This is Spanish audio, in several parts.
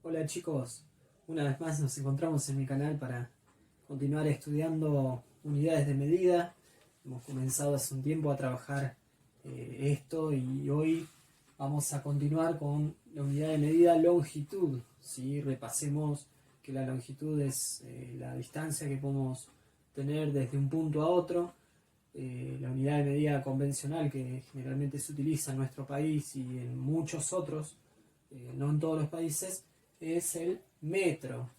Hola chicos, una vez más nos encontramos en mi canal para continuar estudiando unidades de medida. Hemos comenzado hace un tiempo a trabajar esto y hoy vamos a continuar con la unidad de medida longitud. ¿Sí? Repasemos que la longitud es la distancia que podemos tener desde un punto a otro. La unidad de medida convencional que generalmente se utiliza en nuestro país y en muchos otros, no en todos los países, es el metro.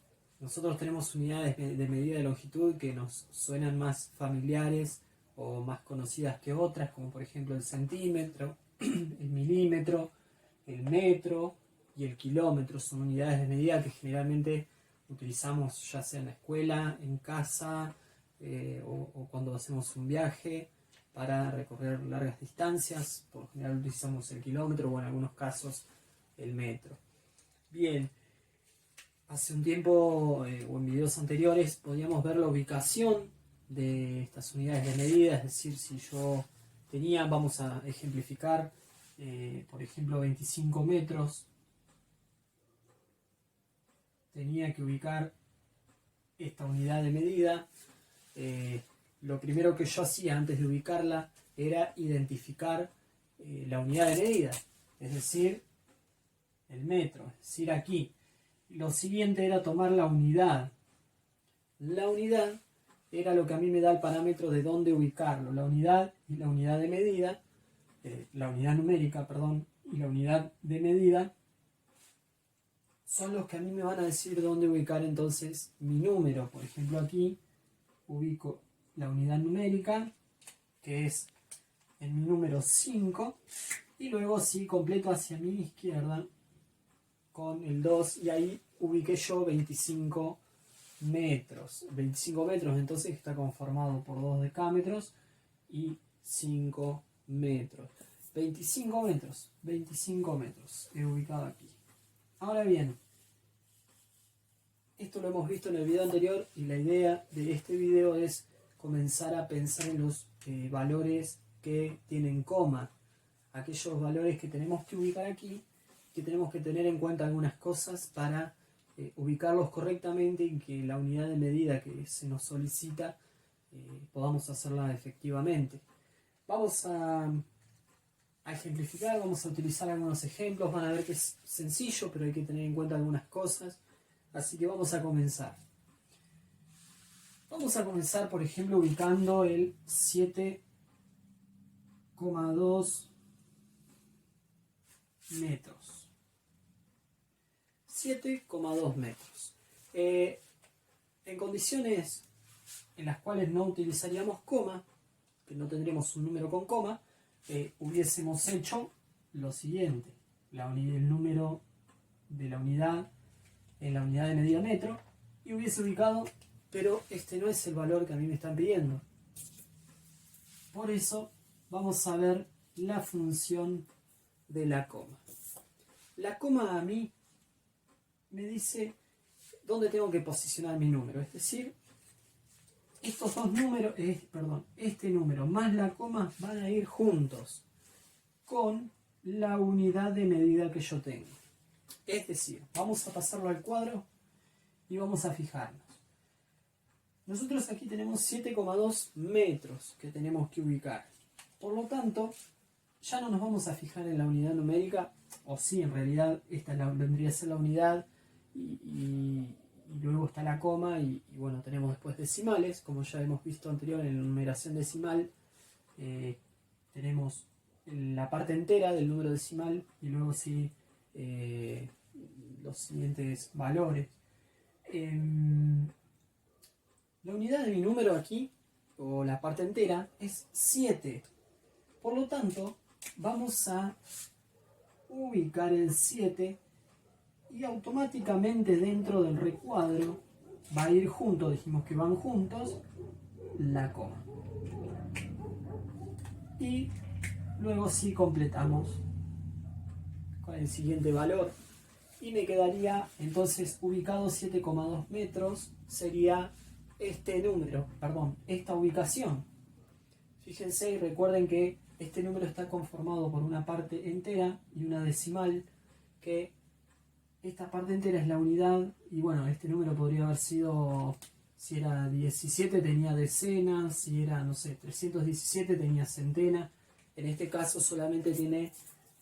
Nosotros tenemos unidades de medida de longitud que nos suenan más familiares o más conocidas que otras, como por ejemplo el centímetro, el milímetro, el metro y el kilómetro. Son unidades de medida que generalmente utilizamos ya sea en la escuela, en casa o cuando hacemos un viaje para recorrer largas distancias. Por lo general utilizamos el kilómetro o en algunos casos el metro. Bien, hace un tiempo o en videos anteriores podíamos ver la ubicación de estas unidades de medida, es decir, si yo tenía, vamos a ejemplificar, por ejemplo 25 metros, tenía que ubicar esta unidad de medida. Lo primero que yo hacía antes de ubicarla era identificar la unidad de medida, es decir, el metro, es decir, aquí. Lo siguiente era tomar la unidad. La unidad era lo que a mí me da el parámetro de dónde ubicarlo. La unidad y la unidad de medida, la unidad numérica, perdón, y la unidad de medida son los que a mí me van a decir dónde ubicar entonces mi número. Por ejemplo, aquí ubico la unidad numérica, que es en mi número 5, y luego sí completo hacia mi izquierda con el 2, y ahí ubiqué yo 25 metros. 25 metros entonces está conformado por 2 decámetros y 5 metros. 25 metros, 25 metros he ubicado aquí. Ahora bien, esto lo hemos visto en el video anterior y la idea de este video es comenzar a pensar en los valores que tienen coma, aquellos valores que tenemos que ubicar aquí, que tenemos que tener en cuenta algunas cosas para ubicarlos correctamente y que la unidad de medida que se nos solicita podamos hacerla efectivamente. Vamos a ejemplificar, vamos a utilizar algunos ejemplos, van a ver que es sencillo, pero hay que tener en cuenta algunas cosas, así que vamos a comenzar. Vamos a comenzar, por ejemplo, ubicando el 7,2 metros. 7,2 metros. En condiciones en las cuales no utilizaríamos coma, que no tendríamos un número con coma, hubiésemos hecho lo siguiente: el número de la unidad en la unidad de medida metro, y hubiese ubicado, pero este no es el valor que a mí me están pidiendo. Por eso vamos a ver la función de la coma. La coma a mí me dice dónde tengo que posicionar mi número, es decir, estos dos números, este número más la coma van a ir juntos con la unidad de medida que yo tengo. Es decir, vamos a pasarlo al cuadro y vamos a fijarnos. Nosotros aquí tenemos 7,2 metros que tenemos que ubicar. Por lo tanto, ya no nos vamos a fijar en la unidad numérica, o sí, en realidad esta vendría a ser la unidad y luego está la coma y bueno, tenemos después decimales, como ya hemos visto anterior en la numeración decimal. Tenemos la parte entera del número decimal y luego sí los siguientes valores. La unidad de mi número aquí, o la parte entera, es 7. Por lo tanto, vamos a ubicar el 7 y automáticamente dentro del recuadro va a ir junto, dijimos que van juntos, la coma. Y luego sí completamos con el siguiente valor. Y me quedaría entonces ubicado 7,2 metros, sería este número, esta ubicación. Fíjense y recuerden que este número está conformado por una parte entera y una decimal, que esta parte entera es la unidad, y bueno, este número podría haber sido, si era 17 tenía decena, si era, no sé, 317 tenía centena. En este caso solamente tiene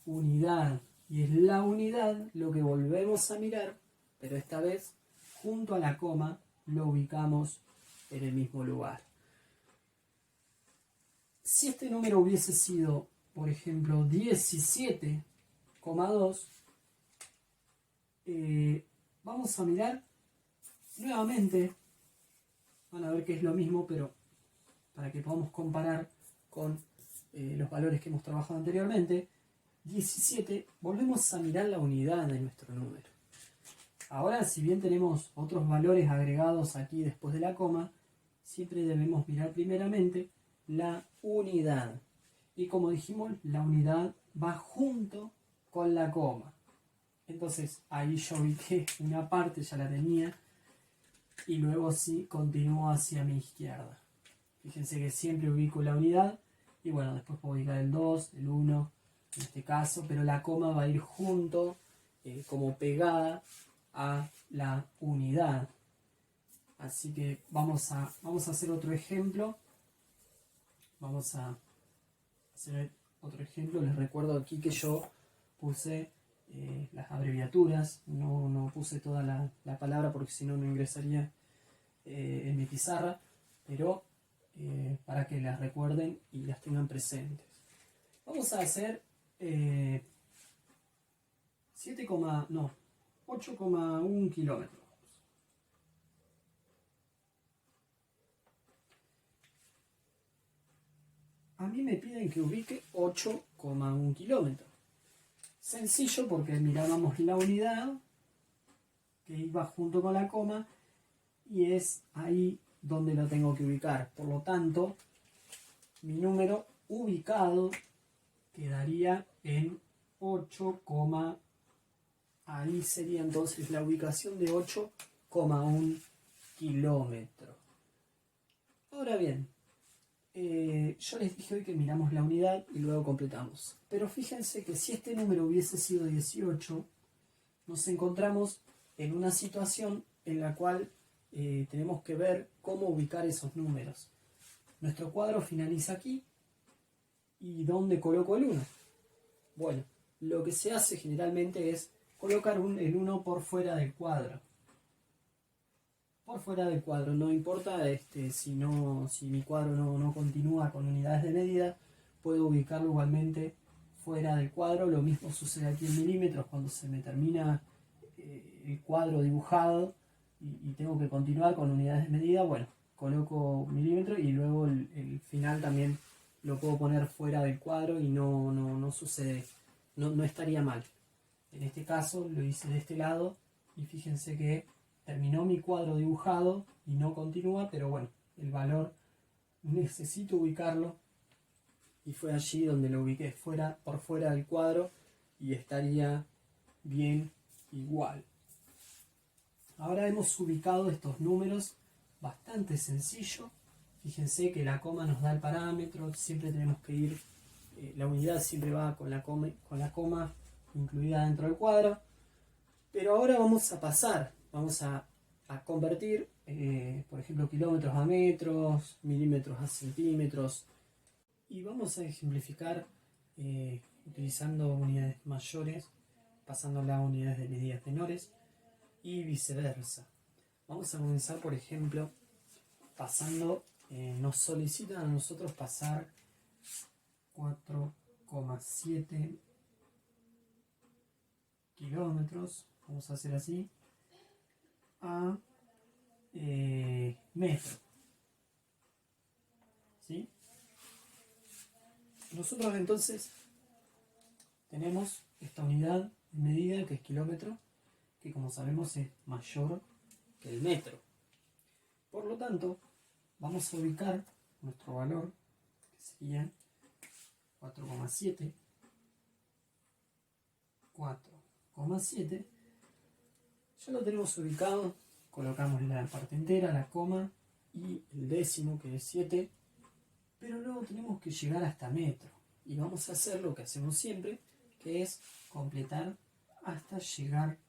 unidad, y es la unidad lo que volvemos a mirar, pero esta vez junto a la coma lo ubicamos en el mismo lugar. Si este número hubiese sido, por ejemplo, 17,2, vamos a mirar nuevamente, van a ver que es lo mismo, pero para que podamos comparar con los valores que hemos trabajado anteriormente. 17, volvemos a mirar la unidad de nuestro número. Ahora, si bien tenemos otros valores agregados aquí después de la coma, siempre debemos mirar primeramente la unidad. Y como dijimos, la unidad va junto con la coma. Entonces ahí yo vi que una parte ya la tenía y luego sí continúo hacia mi izquierda. Fíjense que siempre ubico la unidad y bueno, después puedo ubicar el 2, el 1 en este caso, pero la coma va a ir junto, como pegada a la unidad. Así que vamos a hacer otro ejemplo. Vamos a hacer otro ejemplo. Les recuerdo aquí que yo puse las abreviaturas, no puse toda la palabra porque si no ingresaría en mi pizarra, pero para que las recuerden y las tengan presentes. Vamos a hacer 8,1 kilómetros. A mí me piden que ubique 8,1 kilómetros. Sencillo porque mirábamos la unidad que iba junto con la coma y es ahí donde lo tengo que ubicar. Por lo tanto, mi número ubicado quedaría en 8, ahí sería entonces la ubicación de 8,1 kilómetros. Ahora bien, yo les dije hoy que miramos la unidad y luego completamos. Pero fíjense que si este número hubiese sido 18, nos encontramos en una situación en la cual tenemos que ver cómo ubicar esos números. Nuestro cuadro finaliza aquí. ¿Y dónde coloco el 1? Bueno, lo que se hace generalmente es colocar el 1 por fuera del cuadro. Por fuera del cuadro, no importa si mi cuadro no continúa con unidades de medida, puedo ubicarlo igualmente fuera del cuadro. Lo mismo sucede aquí en milímetros cuando se me termina el cuadro dibujado y tengo que continuar con unidades de medida. Bueno, coloco milímetros y luego el final también lo puedo poner fuera del cuadro y no sucede, no estaría mal. En este caso lo hice de este lado y fíjense que terminó mi cuadro dibujado y no continúa, pero bueno, el valor necesito ubicarlo y fue allí donde lo ubiqué, por fuera del cuadro, y estaría bien igual. Ahora hemos ubicado estos números bastante sencillo. Fíjense que la coma nos da el parámetro, siempre tenemos que ir, la unidad siempre va con la coma incluida dentro del cuadro. Pero ahora vamos a pasar, vamos a convertir, por ejemplo, kilómetros a metros, milímetros a centímetros, y vamos a ejemplificar utilizando unidades mayores, pasándola a unidades de medidas menores y viceversa. Vamos a comenzar, por ejemplo, pasando, nos solicitan a nosotros pasar 4,7 kilómetros, vamos a hacer así, a metro. ¿Sí? Nosotros entonces tenemos esta unidad de medida que es kilómetro, que como sabemos es mayor que el metro. Por lo tanto, vamos a ubicar nuestro valor, que sería 4,7. 4,7. Ya lo tenemos ubicado, colocamos la parte entera, la coma y el décimo que es 7, pero luego tenemos que llegar hasta metro y vamos a hacer lo que hacemos siempre, que es completar hasta llegar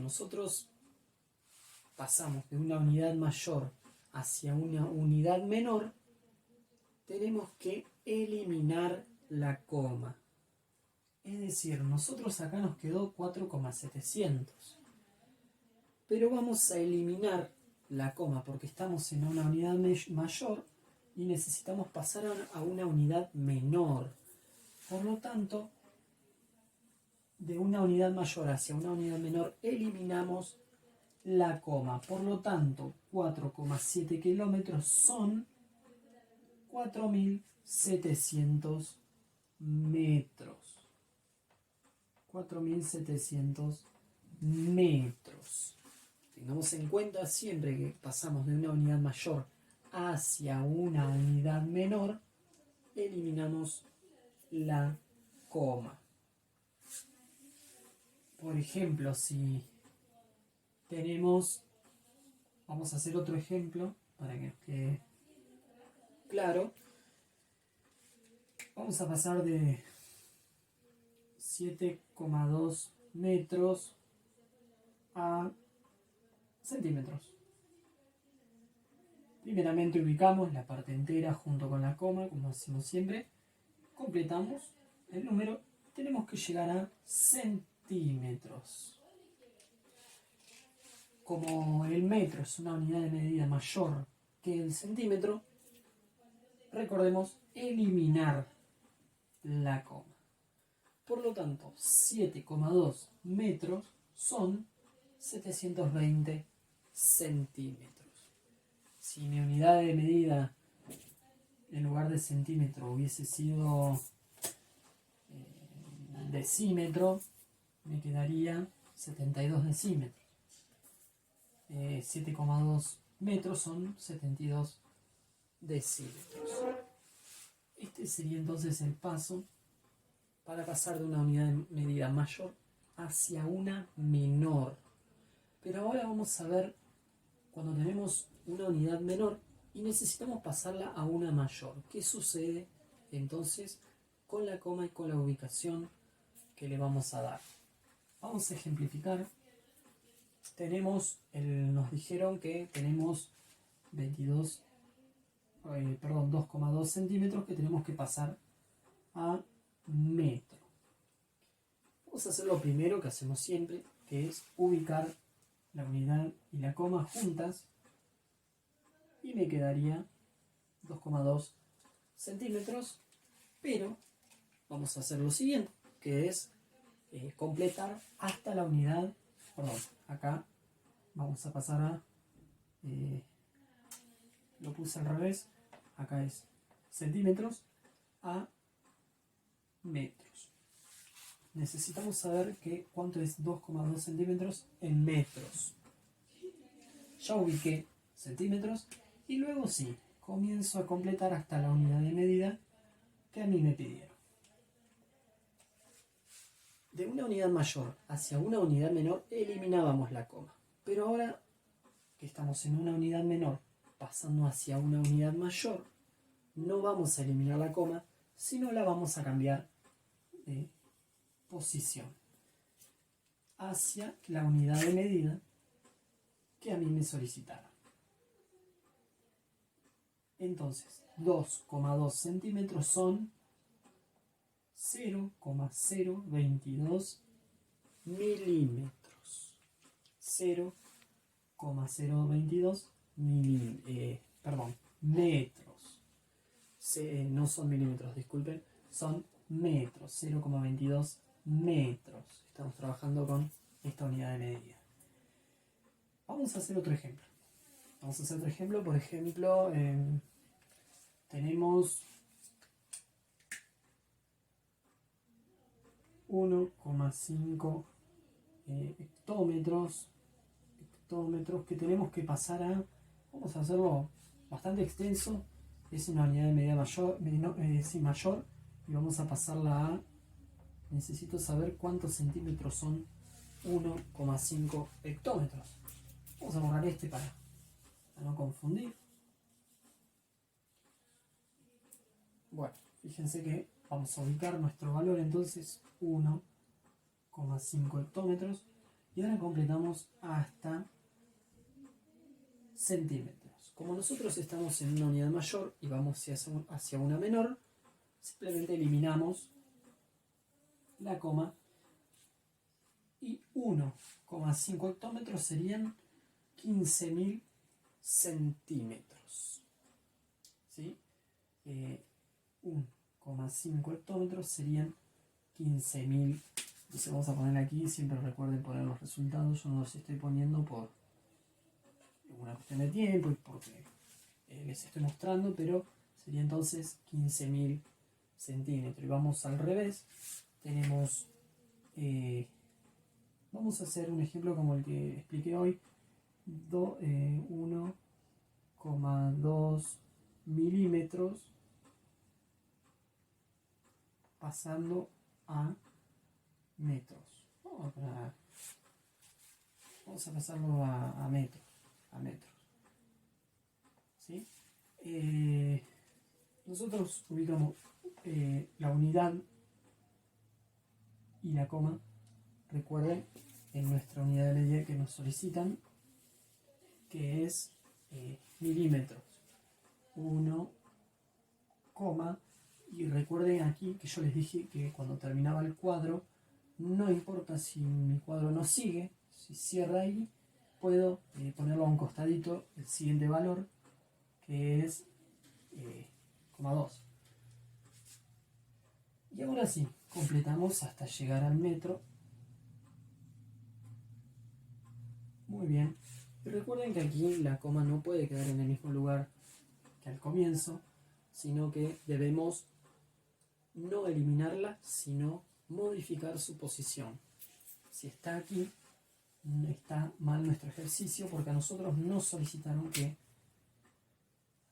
nosotros pasamos de una unidad mayor hacia una unidad menor, tenemos que eliminar la coma. Es decir, nosotros acá nos quedó 4,700. Pero vamos a eliminar la coma porque estamos en una unidad mayor y necesitamos pasar a una unidad menor. Por lo tanto, de una unidad mayor hacia una unidad menor eliminamos la coma. Por lo tanto, 4,7 kilómetros son 4.700 metros. 4.700 metros. Tengamos en cuenta siempre que pasamos de una unidad mayor hacia una unidad menor, eliminamos la coma. Por ejemplo, si tenemos, vamos a hacer otro ejemplo para que nos quede claro. Vamos a pasar de 7,2 metros a centímetros. Primeramente ubicamos la parte entera junto con la coma, como hacemos siempre. Completamos el número. Tenemos que llegar a centímetros. Como el metro es una unidad de medida mayor que el centímetro, recordemos eliminar la coma. Por lo tanto, 7,2 metros son 720 centímetros. Si mi unidad de medida en lugar de centímetro hubiese sido decímetro, me quedaría 72 decímetros. 7,2 metros son 72 decímetros. Este sería entonces el paso para pasar de una unidad de medida mayor hacia una menor. Pero ahora vamos a ver cuando tenemos una unidad menor y necesitamos pasarla a una mayor. ¿Qué sucede entonces con la coma y con la ubicación que le vamos a dar? Vamos a ejemplificar. Nos dijeron que tenemos 2,2 centímetros que tenemos que pasar a metro. Vamos a hacer lo primero que hacemos siempre, que es ubicar la unidad y la coma juntas y me quedaría 2,2 centímetros, pero vamos a hacer lo siguiente, que es completar hasta la unidad, acá vamos a pasar a, lo puse al revés, acá es centímetros a metros. Necesitamos saber cuánto es 2,2 centímetros en metros. Ya ubiqué centímetros y luego sí, comienzo a completar hasta la unidad de medida que a mí me pidieron. De una unidad mayor hacia una unidad menor eliminábamos la coma. Pero ahora que estamos en una unidad menor pasando hacia una unidad mayor, no vamos a eliminar la coma, sino la vamos a cambiar de posición hacia la unidad de medida que a mí me solicitaron. Entonces, 2,2 centímetros son 0,022 milímetros. 0,022 metros. No son milímetros, disculpen, son metros. 0,22 metros. Estamos trabajando con esta unidad de medida. Vamos a hacer otro ejemplo. Por ejemplo, tenemos 1,5 hectómetros que tenemos que pasar a, vamos a hacerlo bastante extenso, es una unidad de medida mayor, mayor, y vamos a pasarla a, necesito saber cuántos centímetros son 1,5 hectómetros. Vamos a borrar para no confundir. Bueno, fíjense que vamos a ubicar nuestro valor entonces 1,5 hectómetros Y ahora completamos hasta centímetros. Como nosotros estamos en una unidad mayor y vamos hacia una menor, simplemente eliminamos la coma y 1,5 hectómetros serían 15.000 centímetros. ¿Sí? 1,5 hectómetros serían 15.000. Entonces vamos a poner aquí, siempre recuerden poner los resultados, yo no los estoy poniendo por una cuestión de tiempo y porque les estoy mostrando, pero sería entonces 15.000 centímetros. Y vamos al revés, tenemos, vamos a hacer un ejemplo como el que expliqué hoy, 1,2 milímetros pasando a metros. Vamos a pasarlo a metros. ¿Sí? Nosotros ubicamos la unidad y la coma, recuerden, en nuestra unidad de medida que nos solicitan, que es milímetros. 1, y recuerden aquí que yo les dije que cuando terminaba el cuadro, no importa si mi cuadro no sigue, si cierra ahí, puedo ponerlo a un costadito el siguiente valor, que es 0,2. Y ahora sí, completamos hasta llegar al metro. Muy bien. Y recuerden que aquí la coma no puede quedar en el mismo lugar que al comienzo, sino que debemos no eliminarla, sino modificar su posición. Si está aquí, está mal nuestro ejercicio porque a nosotros nos solicitaron que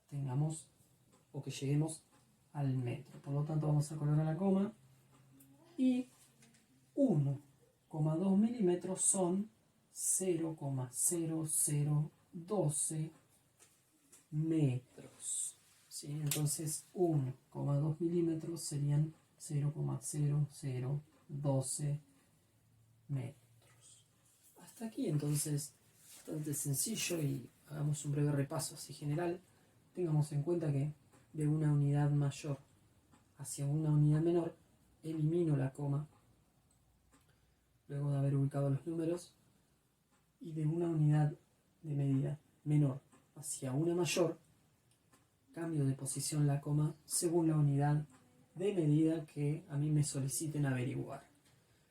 tengamos o que lleguemos al metro. Por lo tanto vamos a colocar la coma y 1,2 milímetros son 0,0012 metros. ¿Sí? Entonces 1,2 milímetros serían 0,0012 metros. Hasta aquí entonces bastante sencillo y hagamos un breve repaso así general. Tengamos en cuenta que de una unidad mayor hacia una unidad menor elimino la coma luego de haber ubicado los números, y de una unidad de medida menor hacia una mayor cambio de posición la coma según la unidad de medida que a mí me soliciten averiguar.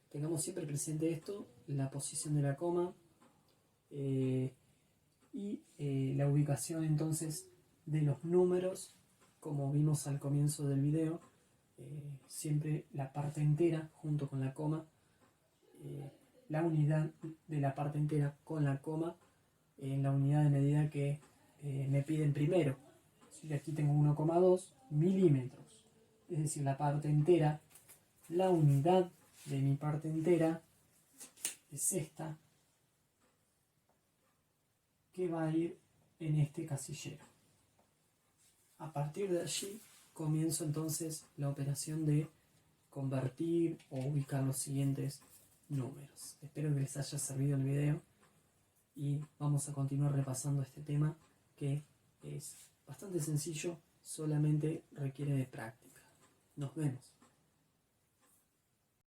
Tengamos siempre presente esto, la posición de la coma y la ubicación entonces de los números, como vimos al comienzo del video, siempre la parte entera junto con la coma, la unidad de la parte entera con la coma en la unidad de medida que me piden primero. Si aquí tengo 1,2 milímetros, es decir, la parte entera, la unidad de mi parte entera es esta, que va a ir en este casillero. A partir de allí comienzo entonces la operación de convertir o ubicar los siguientes números. Espero que les haya servido el video y vamos a continuar repasando este tema que es bastante sencillo, solamente requiere de práctica. Nos vemos.